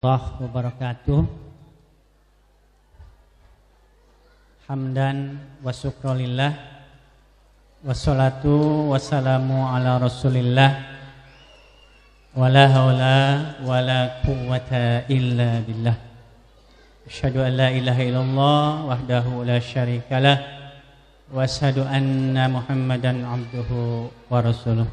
warahmatullahi wabarakatuh. Hamdan wa syukrulillah, wassalatu wassalamu ala rasulillah, wala haula wala quwwata illa billah. Asyhadu an la ilaha illallah wahdahu la syarikalah, wa asyhadu anna Muhammadan abduhu wa rasuluh.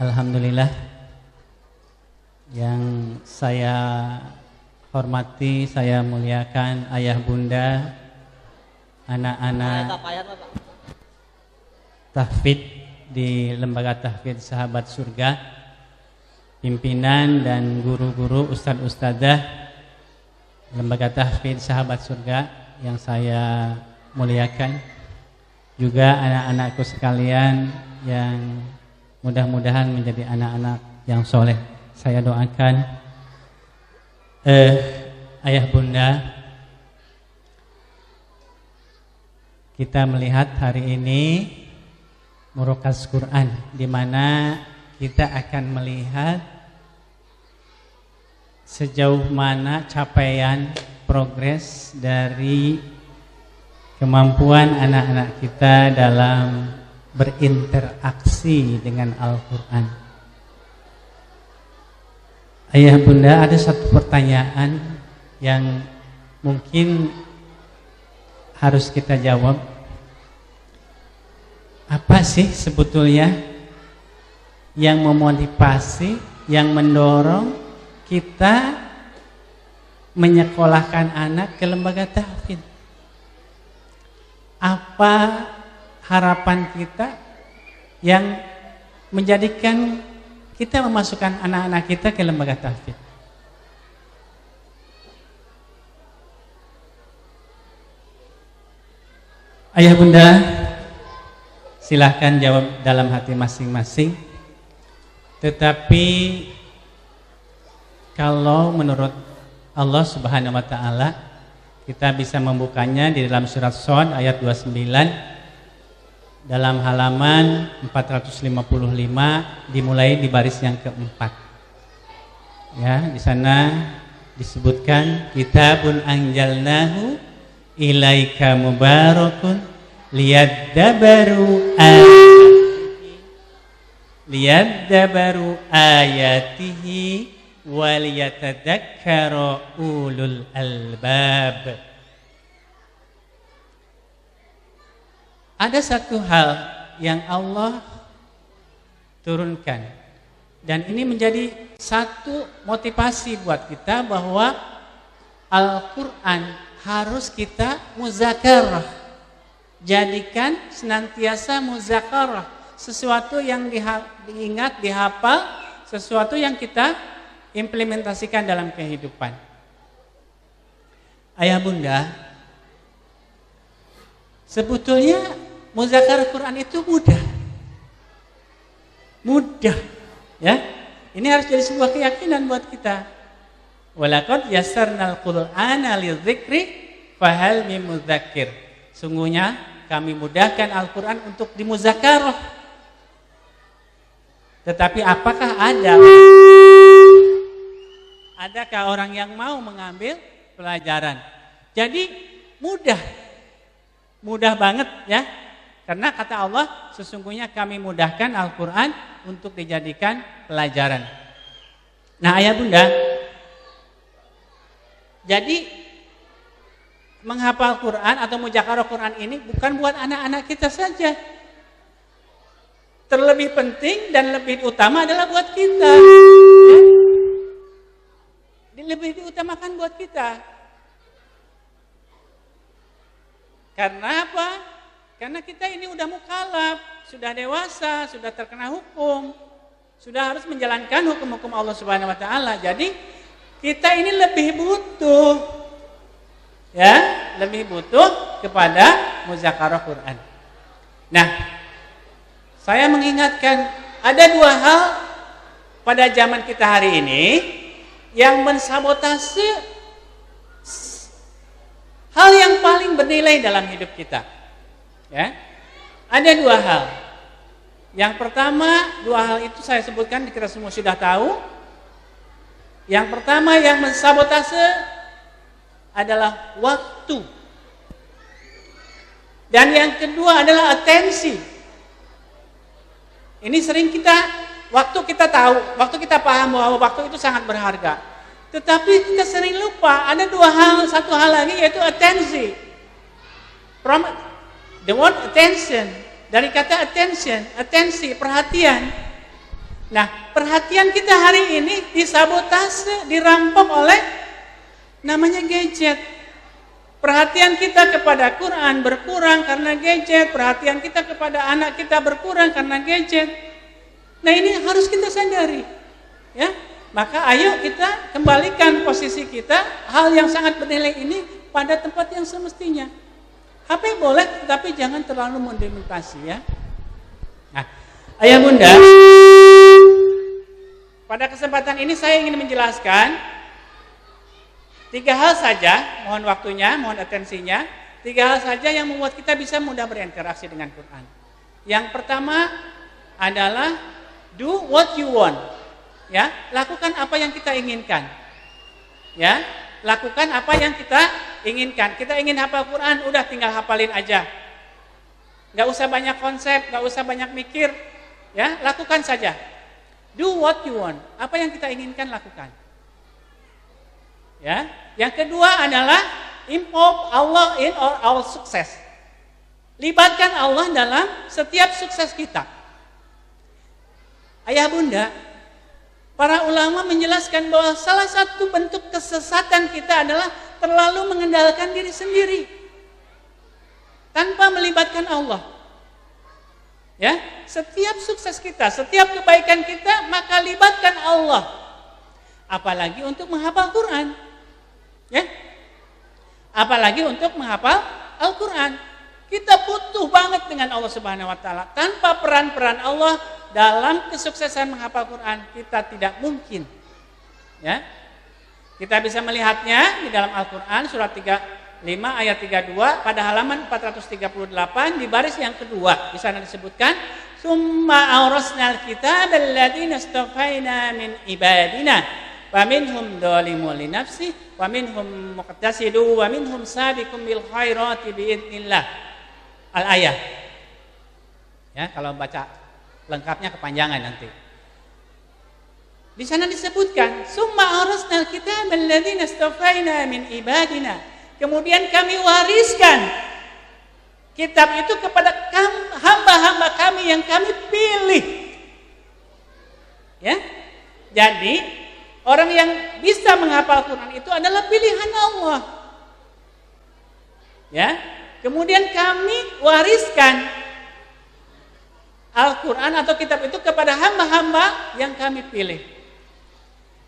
Alhamdulillah, yang saya hormati, saya muliakan ayah bunda, anak-anak tahfidz di Lembaga Tahfidz Sahabat Surga, pimpinan dan guru-guru, ustadz-ustadzah Lembaga Tahfidz Sahabat Surga yang saya muliakan, juga anak-anakku sekalian yang mudah-mudahan menjadi anak-anak yang soleh. Saya doakan ayah bunda, kita melihat hari ini murokaz Quran, di mana kita akan melihat sejauh mana capaian progres dari kemampuan anak-anak kita dalam berinteraksi dengan Al-Quran. Ayah bunda, ada satu pertanyaan yang mungkin harus kita jawab. Apa sih sebetulnya yang memotivasi, yang mendorong kita menyekolahkan anak ke lembaga tahfidz? Apa harapan kita yang menjadikan kita memasukkan anak-anak kita ke lembaga tahfidz? Ayah bunda, silahkan jawab dalam hati masing-masing. Tetapi kalau menurut Allah Subhanahu wa Ta'ala, kita bisa membukanya di dalam surat Shad ayat 29 dalam halaman 455, dimulai di baris yang keempat. Ya, di sana disebutkan kitabun anjalnahu ilaika mubarakun liyaddabaru ayatihi waliyatadzakkara ulul albab. Ada satu hal yang Allah turunkan, dan ini menjadi satu motivasi buat kita bahwa Al-Quran harus kita muzakarah, jadikan senantiasa muzakarah, sesuatu yang diingat, dihafal, sesuatu yang kita implementasikan dalam kehidupan. Ayah bunda, sebetulnya muzakarah Quran itu mudah, ya. Ini harus jadi sebuah keyakinan buat kita. Walaqad yassarnal Qur'ana lidzikri fahal mim mudzakir. Sungguhnya kami mudahkan Al-Quran untuk dimuzakarah. Tetapi apakah adakah orang yang mau mengambil pelajaran? Jadi mudah banget, ya. Karena kata Allah, sesungguhnya kami mudahkan Al-Quran untuk dijadikan pelajaran. Nah ayah bunda, jadi menghafal Quran atau muzakarah Quran ini bukan buat anak-anak kita saja. Terlebih penting dan lebih utama adalah buat kita, ya? Lebih diutamakan buat kita. Karena apa? Karena kita ini udah mukallaf, sudah dewasa, sudah terkena hukum, sudah harus menjalankan hukum-hukum Allah Subhanahu wa Ta'ala. Jadi kita ini lebih butuh, ya, lebih butuh kepada muzakarah Quran. Nah, saya mengingatkan ada dua hal pada zaman kita hari ini yang mensabotase hal yang paling bernilai dalam hidup kita. Ya, ada dua hal. Yang pertama, dua hal itu saya sebutkan, kita semua sudah tahu. Yang pertama yang mensabotase adalah waktu. Dan yang kedua adalah atensi. Ini sering waktu kita tahu, waktu kita paham bahwa waktu itu sangat berharga. Tetapi kita sering lupa ada satu hal lagi yaitu atensi. From the word attention, dari kata attention, atensi, perhatian. Nah, perhatian kita hari ini disabotase, dirampok oleh namanya gadget. Perhatian kita kepada Quran berkurang karena gadget, perhatian kita kepada anak kita berkurang karena gadget. Nah, ini harus kita sadari. Ya. Maka ayo kita kembalikan posisi kita, hal yang sangat bernilai ini pada tempat yang semestinya. HP boleh, tapi jangan terlalu mendominasi ya. Nah, ayah bunda, pada kesempatan ini saya ingin menjelaskan 3 hal saja, mohon waktunya, mohon atensinya. 3 hal saja yang membuat kita bisa mudah berinteraksi dengan Quran. Yang pertama adalah do what you want. Ya, lakukan apa yang kita inginkan. Ya, lakukan apa yang kita inginkan. Kita ingin hafal Quran, udah tinggal hafalin aja. Gak usah banyak konsep, gak usah banyak mikir. Ya, lakukan saja. Do what you want. Apa yang kita inginkan lakukan. Ya. Yang kedua adalah involve Allah in our success. Libatkan Allah dalam setiap sukses kita. Ayah bunda, para ulama menjelaskan bahwa salah satu bentuk kesesatan kita adalah terlalu mengandalkan diri sendiri tanpa melibatkan Allah. Ya, setiap sukses kita, setiap kebaikan kita, maka libatkan Allah. Apalagi untuk menghafal Quran. Ya. Apalagi untuk menghafal Al-Quran. Kita butuh banget dengan Allah Subhanahu wa taala. Tanpa peran-peran Allah dalam kesuksesan menghafal Quran, kita tidak mungkin. Ya. Kita bisa melihatnya di dalam Al-Quran surat 35 ayat 32 pada halaman 438 di baris yang kedua. Di sana disebutkan, "Tsumma awrasnal kitabal ladzina istafaina min ibadina, wa minhum dzalimun li nafsihi, wa minhum muqtasidu, wa minhum sabiqum bil khairati biidznillah." Al-ayah. Ya, kalau baca lengkapnya kepanjangan nanti. Di sana disebutkan, "Summa arasnal kitabal ladzina istafaina min ibadina." Kemudian kami wariskan kitab itu kepada hamba-hamba kami yang kami pilih. Ya. Jadi, orang yang bisa menghafal Quran itu adalah pilihan Allah. Ya. Kemudian kami wariskan Al-Quran atau kitab itu kepada hamba-hamba yang kami pilih.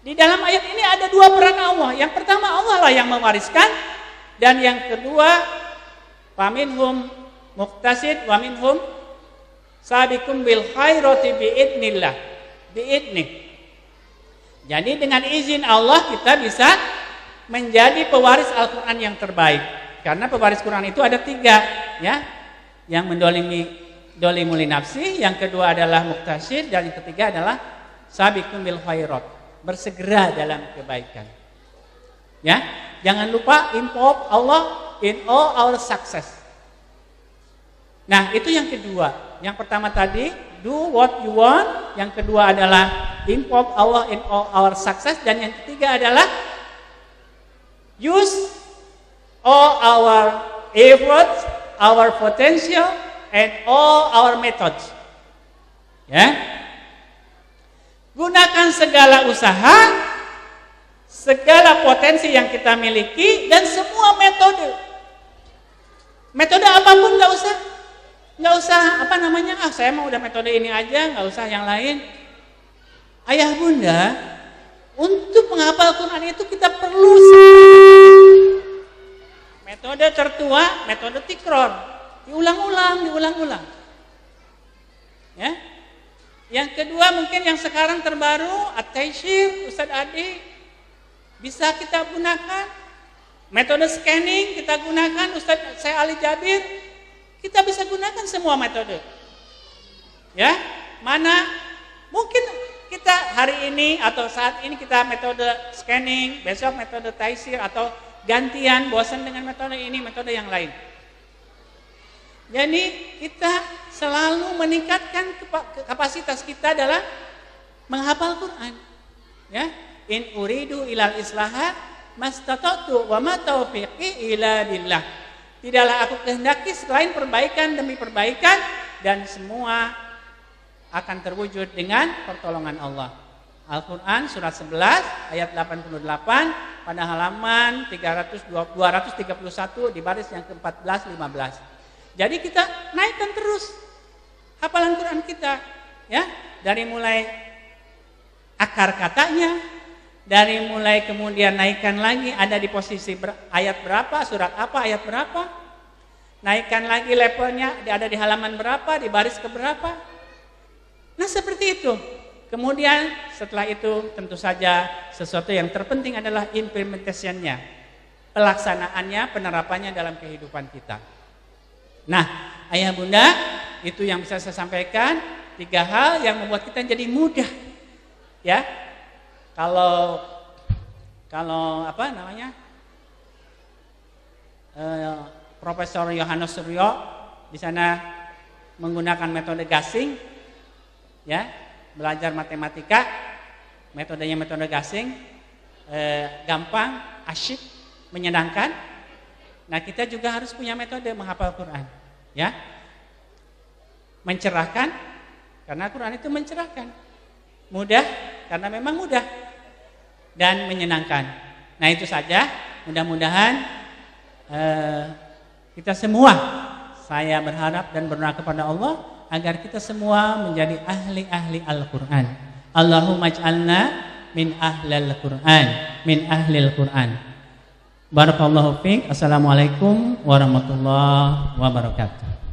Di dalam ayat ini ada 2 peran Allah. Yang pertama Allah lah yang mewariskan, dan yang kedua faminhum muqtasid wa minhum sabiqum bil khairati biidznillah. Biidzni. Jadi dengan izin Allah kita bisa menjadi pewaris Al-Quran yang terbaik. Karena pewaris Quran itu ada 3, ya. Yang dolimul li nafsi, yang kedua adalah muqtasid, dan yang ketiga adalah sabiqum bil khairat, bersegera dalam kebaikan. Ya, jangan lupa involve Allah in all our success. Nah, itu yang kedua. Yang pertama tadi do what you want, yang kedua adalah involve Allah in all our success, dan yang ketiga adalah use all our efforts, our potential, and all our methods. Ya. Gunakan segala usaha, segala potensi yang kita miliki, dan semua metode. Metode apapun nggak usah saya mau udah metode ini aja, nggak usah yang lain. Ayah bunda, untuk menghafal Quran itu kita perlu metode tertua, metode tikror, diulang-ulang. Ya. Yang kedua mungkin yang sekarang terbaru, at-taysir, Ustaz Adi, bisa kita gunakan. Metode scanning kita gunakan, Ustaz saya Ali Jabir, kita bisa gunakan semua metode. Ya, mana mungkin kita hari ini atau saat ini kita metode scanning, besok metode taisir atau gantian, bosan dengan metode ini, metode yang lain. Jadi kita selalu meningkatkan kapasitas kita dalam menghafal Quran. Ya, in uridu ilal islaha mastata'tu wa ma taufiqi illa billah. Tidaklah aku kehendaki selain perbaikan demi perbaikan, dan semua akan terwujud dengan pertolongan Allah. Al-Quran surat 11 ayat 88 pada halaman 231 di baris yang ke-14 15. Jadi kita naikkan terus hafalan Quran kita, ya, dari mulai akar katanya, dari mulai kemudian naikkan lagi ada di posisi ayat berapa, surat apa, ayat berapa, naikkan lagi levelnya ada di halaman berapa, di baris keberapa. Nah seperti itu. Kemudian setelah itu tentu saja sesuatu yang terpenting adalah implementasinya, pelaksanaannya, penerapannya dalam kehidupan kita. Nah, ayah bunda, itu yang bisa saya sampaikan, 3 hal yang membuat kita jadi mudah. Ya. Kalau apa namanya? Profesor Yohanes Suryo di sana menggunakan metode gasing, ya, belajar matematika, metodenya metode gasing, gampang, asyik, menyenangkan. Nah, kita juga harus punya metode menghafal Quran, ya, mencerahkan, karena Quran itu mencerahkan, mudah, karena memang mudah, dan menyenangkan. Nah, itu saja. Mudah-mudahan kita semua, saya berharap dan berdoa kepada Allah agar kita semua menjadi ahli-ahli Al-Quran. Allahumma ij'alna min ahlil Quran, min ahlil Quran. Barakallahu fiik. Assalamualaikum warahmatullahi wabarakatuh.